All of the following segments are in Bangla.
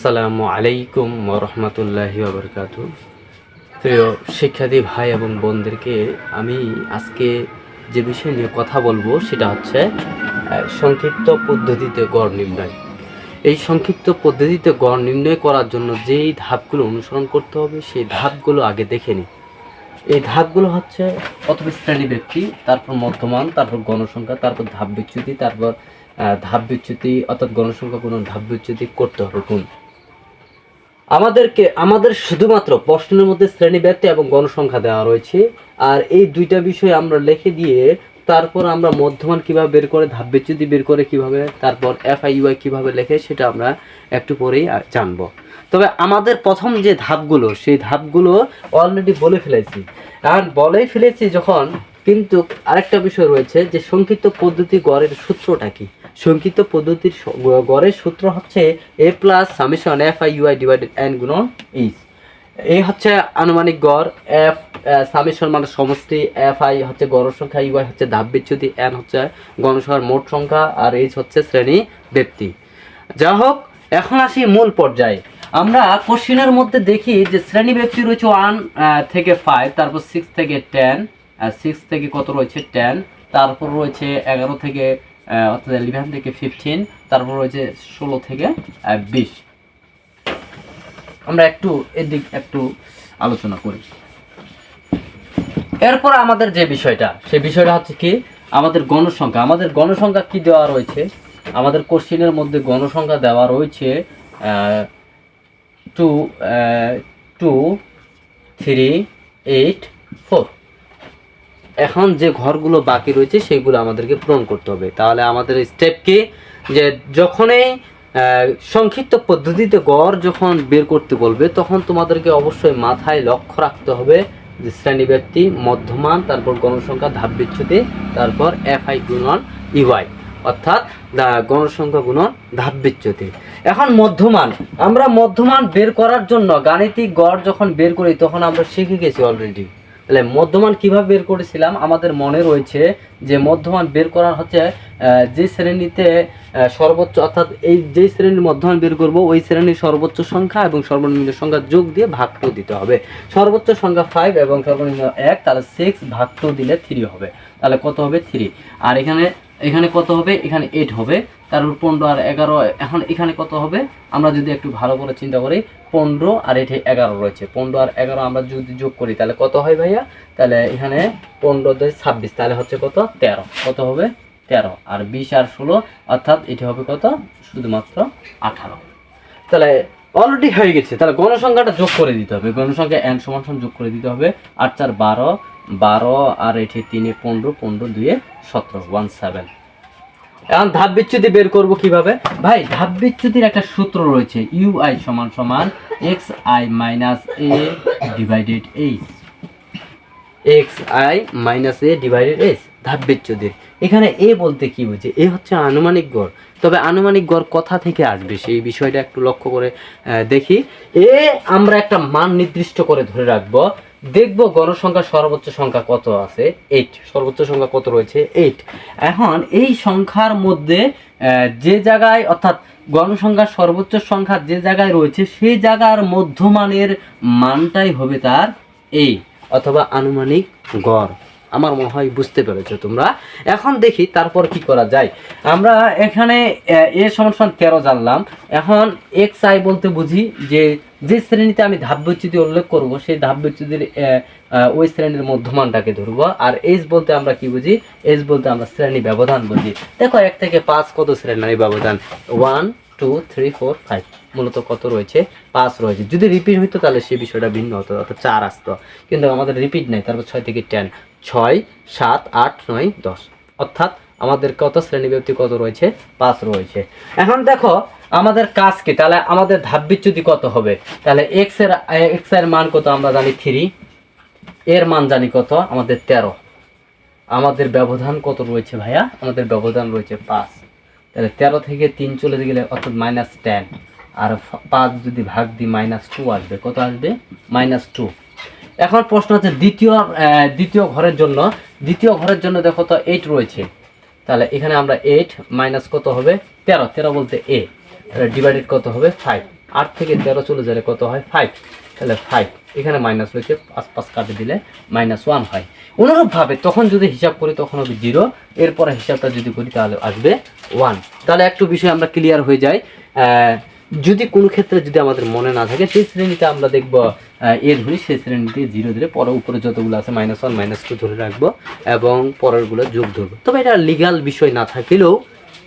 আসসালামু আলাইকুম ওরহমতুল্লাহি ওবরকাতু। প্রিয় শিক্ষার্থী ভাই এবং বোনদেরকে আমি আজকে যে বিষয় নিয়ে কথা বলবো সেটা হচ্ছে সংক্ষিপ্ত পদ্ধতিতে গড় নির্ণয়। এই সংক্ষিপ্ত পদ্ধতিতে গড় নির্ণয় করার জন্য যেই ধাপগুলো অনুসরণ করতে হবে সেই ধাপগুলো আগে দেখে নিই। এই ধাপগুলো হচ্ছে প্রথমে শ্রেণী ব্যক্তি, তারপর মধ্যমান, তারপর গণসংখ্যা, তারপর ধাপ বিচ্যুতি, তারপর ধাপ বিচ্যুতি অর্থাৎ গণসংখ্যা গুণন ধাপ বিচ্যুতি করতে হবে কোন। আমাদের শুধুমাত্র প্রশ্নের মধ্যে শ্রেণী ব্যক্তি এবং গণসংখ্যা দেওয়া রয়েছে, আর এই দুইটা বিষয় আমরা লিখে দিয়ে তারপর আমরা মধ্যমান কিভাবে বের করে, ধাপ বিচ্যুতি বের করে কিভাবে, তারপর FIUI কিভাবে লেখে সেটা আমরা একটু পরেই জানবো। তবে আমাদের প্রথম যে ধাপগুলো সেই ধাপগুলো অলরেডি বলে ফেলেছি যখন, কিন্তু আরেকটা বিষয় রয়েছে যে সংক্ষিপ্ত পদ্ধতি গড়ের সূত্রটা কি। সংক্ষিপ্ত পদ্ধতির গড়ের সূত্র হচ্ছে a plus summation FIUI divided n গুণন এইচ। এই হচ্ছে আনুমানিক গড়, f সামেশন মানে সমষ্টি, FI হচ্ছে গড় সংখ্যা, UI হচ্ছে ধাপ বিচ্যুতি, n হচ্ছে গণসংখ্যার মোট সংখ্যা, আর এইচ হচ্ছে শ্রেণী ব্যক্তি। যা হোক, এখন আসি মূল পর্যায়ে। আমরা কোশ্চেনের মধ্যে দেখি যে শ্রেণী ব্যক্তি রয়েছে 1 থেকে 5, তারপর 6 থেকে 10, 6 থেকে কত রয়েছে 10, তারপর রয়েছে 11 থেকে অর্থাৎ 11 থেকে 15, তারপর রয়েছে 16 থেকে 20। আমরা এদিক একটু আলোচনা করি। এরপর আমাদের যে বিষয়টা, সেই বিষয়টা হচ্ছে কি আমাদের গণসংখ্যা। আমাদের গণসংখ্যা কি দেওয়া রয়েছে? আমাদের কোশ্চেনের মধ্যে গণসংখ্যা দেওয়া রয়েছে 2, 3, 8, 4। এখন যে ঘরগুলো বাকি রয়েছে সেগুলো আমাদেরকে পূরণ করতে হবে। তাহলে আমাদের স্টেপ কি, যে যখনই সংক্ষিপ্ত পদ্ধতিতে গড় যখন বের করতে বলবে তখন তোমাদেরকে অবশ্যই মাথায় লক্ষ্য রাখতে হবে যে শ্রেণী ব্যক্তি, মধ্যমান, তারপর গণসংখ্যা, ধাপ বিচ্যুতি, তারপর FI গুণন UI অর্থাৎ গণসংখ্যা গুণন ধাপ বিচ্যুতি। এখন মধ্যমান, আমরা মধ্যমান বের করার জন্য গাণিতিক গড় যখন বের করি তখন আমরা শিখে গেছি অলরেডি। তাহলে মধ্যমান কিভাবে বের করেছিলাম আমাদের মনে রয়েছে যে মধ্যমান বের করার হচ্ছে যে শ্রেণীতে সর্বোচ্চ, অর্থাৎ এই যেই শ্রেণীর মধ্যমান বের করব ওই শ্রেণীর সর্বোচ্চ সংখ্যা এবং সর্বনিম্ন সংখ্যা যোগ দিয়ে ভাগ 2 দিতে হবে। সর্বোচ্চ সংখ্যা 5 এবং সর্বনিম্ন 1, তাহলে 6 ভাগ 2 দিলে 3 হবে। তাহলে কত হবে 3। আর এখানে কত হবে? এখানে 8 হবে। তারপর 15 আর 11, এখন এখানে কত হবে? আমরা যদি একটু ভালো করে চিন্তা করি, 15 আর এটি 11 রয়েছে, 15 আর 11 আমরা যদি যোগ করি তাহলে কত হয় ভাইয়া? তাহলে এখানে 15 × 26, তাহলে হচ্ছে কত? 13। কত হবে? 13। আর 20 আর 16 অর্থাৎ এটি হবে কত? শুধুমাত্র 18। তাহলে অলরেডি হয়ে গেছে। তাহলে গণসংখ্যাটা যোগ করে দিতে হবে। গণসংখ্যা n সমান যোগ করে দিতে হবে। 8 4 12, 12 আর এটি 3 15, 15 2 17, 17। এখন ধাপ বিচ্যুতি বের করব কিভাবে ভাই? ধাপ বিচ্যুতির একটা সূত্র রয়েছে, UI সমান xi minus a divided h। xi minus a divided h ধাপ বিচ্যুতির। এখানে a বলতে কি বুঝে? এ হচ্ছে আনুমানিক গড়। তবে আনুমানিক গড় কোথা থেকে আসবে সেই বিষয়টা একটু লক্ষ্য করে দেখি। আমরা একটা মান নির্দিষ্ট করে ধরে রাখবো, দেখব গণসংখ্যার সর্বোচ্চ সংখ্যা কত আছে, 8। সর্বোচ্চ সংখ্যা কত রয়েছে? 8। এখন এই সংখ্যার মধ্যে যে জায়গায়, অর্থাৎ গণসংখ্যার সর্বোচ্চ সংখ্যা যে জায়গায় রয়েছে সেই জায়গার মধ্যমানের মানটাই হবে তার a অথবা আনুমানিক গড়। আমার মনে হয় বুঝতে পেরেছো তোমরা। এখন দেখি তারপর কি করা যায়। আমরা এখানে a সমান 13 জানলাম। এখন xi বলতে বুঝি যে শ্রেণীতে আমি ধাপ বিচ্যুতি উল্লেখ করব সেই ধাপ বিচ্যুতির ওই শ্রেণীর মধ্যমানটাকে ধরব। আর h বলতে আমরা কি বুঝি? h বলতে আমরা শ্রেণী ব্যবধান বুঝি। দেখো 1 থেকে 5 কত শ্রেণী ব্যবধান? 1 2 3 4 5। মূলত কত রয়েছে? 5 রয়েছে। যদি রিপিট হইতো তাহলে সেই বিষয়টা ভিন্ন হতো, অর্থাৎ 4 আসতো, কিন্তু আমাদের রিপিট নাই। তারপর 6 থেকে 10, 6 7 8 9 10, অর্থাৎ আমাদের কত শ্রেণী ব্যক্তি কত রয়েছে? 5 রয়েছে। এখন দেখো আমাদের কাজ কি, তাহলে আমাদের ধাপ বিচ্যুতি কত হবে? তাহলে x এর মান কত আমরা জানি 3, এর মান জানি কত? আমাদের 13। আমাদের ব্যবধান কত রয়েছে ভাইয়া? আমাদের ব্যবধান রয়েছে 5। তাহলে 13 থেকে 3 চলে গেলে অর্থাৎ -10, আর 5 যদি ভাগ দিই -2 আসবে। কত আসবে? -2। এখন প্রশ্ন হচ্ছে দ্বিতীয় ঘরের জন্য দেখো তো 8 রয়েছে। তাহলে এখানে আমরা 8 মাইনাস কত হবে? 13 বলতে a, ডিভাইডেড কত হবে? 5। 8 থেকে 13 চলে গেলে কত হয় 5, তাহলে 5 এখানে মাইনাস হয়েছে, 5 5 কাটে দিলে -1 হয়। অনুরূপভাবে তখন যদি হিসাব করি তখন হবে 0, এরপরে হিসাবটা যদি করি তাহলে আসবে 1। তাহলে একটু বিষয় আমরা ক্লিয়ার হয়ে যাই। যদি কোনো ক্ষেত্রে যদি আমাদের মনে না থাকে সেই শ্রেণীতে আমরা দেখব এ ধরি, সেই শ্রেণীতে 0 ধরে পরে উপরে যতগুলো আছে -1 -2 ধরে রাখবো এবং পরেরগুলো যোগ ধরবো। তবে এটা লিগাল বিষয় না থাকলেও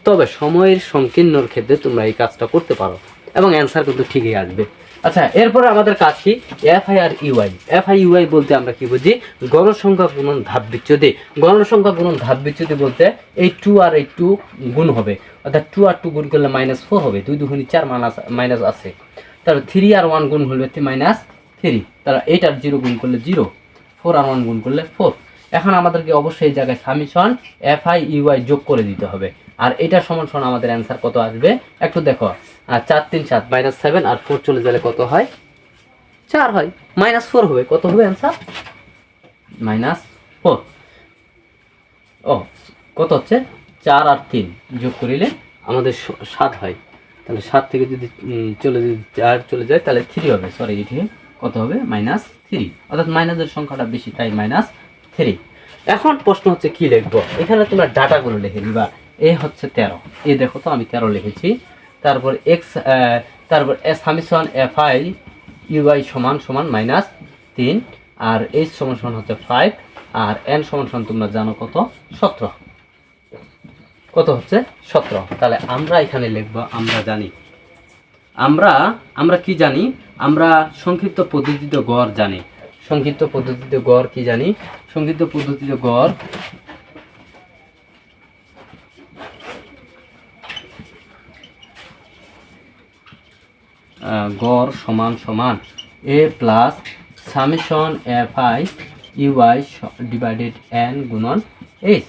তবে সময়ের সংকীর্ণর ক্ষেত্রে তোমরা এই কাজটা করতে পারো এবং অ্যান্সার কিন্তু ঠিকই আসবে। আচ্ছা, এরপরে আমাদের কাজ কি? এফআই আর ইউআই। এফআই ইউআই বলতে আমরা কি বুঝি? গণসংখ্যা গুণন ধাপ বিচ্যুতি। গণসংখ্যা গুণন ধাপ বিচ্যুতি বলতে এই 2 আর এই 2 গুণ হবে, অর্থাৎ 2 আর 2 গুণ করলে -4 হবে, 2 2 4 মাইনাস আছে। তারপর 3 আর 1 গুণ হলে -3, তাহলে 8 আর 0 গুণ করলে 0, 4 আর 1 গুণ করলে 4। এখন আমাদেরকে অবশ্যই এই জায়গায় সামিশন এফআই ইউআই যোগ করে দিতে হবে। আর এটা সমান সমান আমাদের অ্যান্সার কত আসবে একটু দেখো। 4 3 7 -7 আর 4 চলে গেলে কত হয়? 4 হয়, -4 হবে। কত হবে অ্যান্সার? -4। ও কত হচ্ছে? 4 আর 3 যোগ করিলে আমাদের 7 হয়। তাহলে 7 থেকে যদি 4 চলে যায় তাহলে 3 হবে। সরি, এটি কত হবে? -3, অর্থাৎ মাইনাসের সংখ্যাটা বেশি, তাই -3। এখন প্রশ্ন হচ্ছে কি লিখবো? এখানে তোমরা ডাটাগুলো লিখে দিবা। এ হচ্ছে 13, এ দেখো তো আমি 13 লিখেছি। তারপর এক্স, তারপর সামিশন এফআই ইউআই সমান সমান -3, আর এইচ সমান সমান হচ্ছে 5, আর এন সমান সমান তোমরা জানো কত? 17। কত হচ্ছে? 17। তাহলে আমরা এখানে লিখবো, আমরা জানি, আমরা কি জানি? আমরা সংক্ষিপ্ত পদ্ধতিতে গড় জানি। সংক্ষিপ্ত পদ্ধতিতে গড় কি জানি? সংক্ষিপ্ত পদ্ধতিতে গড় সমান সমান A plus summation F I UI divided N গুণন এইচ।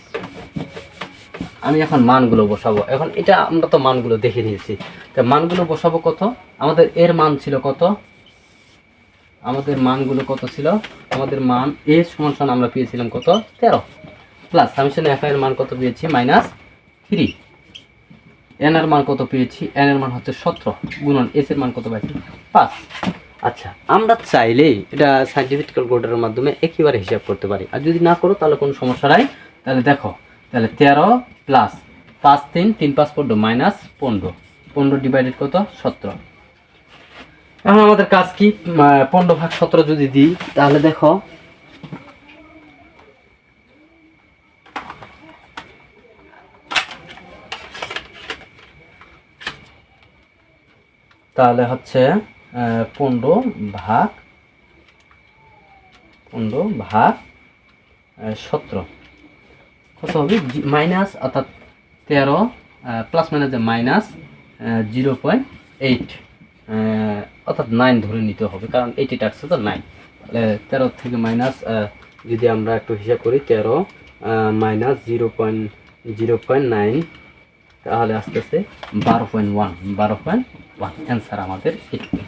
আমি এখন মানগুলো বসাবো। এখন এটা আমরা তো মানগুলো দেখে নিয়েছি, তা মানগুলো বসাবো কত? আমাদের এর মান ছিল কত? আমাদের মানগুলো কত ছিল? আমাদের মান এ সমান সমান আমরা পেয়েছিলাম কত? 13, প্লাস সামেশন এফ আই এর মান কত পেয়েছি? -3। এন এর মান কত পেয়েছি? এন এর মান হচ্ছে 17 গুণন এস এর মান কত পাইছি? 5। আচ্ছা, আমরা চাইলেই এটা সাইন্টিফিক ক্যালকুলেটরের মাধ্যমে একেবারে হিসাব করতে পারি, আর যদি না করো তাহলে কোনো সমস্যা নাই। তাহলে দেখো, তাহলে 13 প্লাস 5 3 3 5 15 -15 ডিভাইডেড কত? 17। এখন আমাদের কাজ কি? 15/17 যদি দিই তাহলে দেখো, তাহলে হচ্ছে 15/17 কত হবে? মাইনাস, অর্থাৎ 13 প্লাস মাইনাস -0.8, অর্থাৎ 9 ধরে নিতে হবে, কারণ 80 আসছে তো 9। তাহলে 13 থেকে মাইনাস যদি আমরা একটু হিসাব করি, 13 মাইনাস 0.9, তাহলে আস্তে আস্তে 12.1 অ্যান্সার আমাদের এটুকু।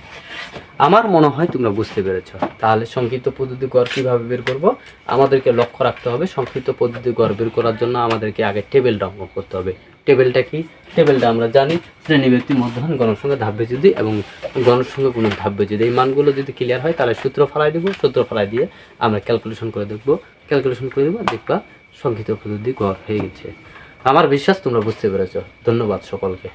আমার মনে হয় তোমরা বুঝতে পেরেছ। তাহলে সংক্ষিপ্ত পদ্ধতি গড় কীভাবে বের করব? আমাদেরকে লক্ষ্য রাখতে হবে, সংক্ষিপ্ত পদ্ধতি গড় বের করার জন্য আমাদেরকে আগে টেবিলটা অঙ্কন করতে হবে। টেবিলটা কি? টেবিলটা আমরা জানি, শ্রেণী ব্যক্তি মধ্যমান গণসংখ্যা ধাপ বিচ্যুতি এবং গণসংখ্যা গুণন ধাপ বিচ্যুতি। এই মানগুলো যদি ক্লিয়ার হয় তাহলে সূত্র ফেলাই দেবো, সূত্র ফেলাই দিয়ে আমরা ক্যালকুলেশন করে দেবো, দেখবা সংক্ষিপ্ত পদ্ধতি গড় হয়ে গেছে। আমার বিশ্বাস তোমরা বুঝতে পেরেছ। ধন্যবাদ সকলকে।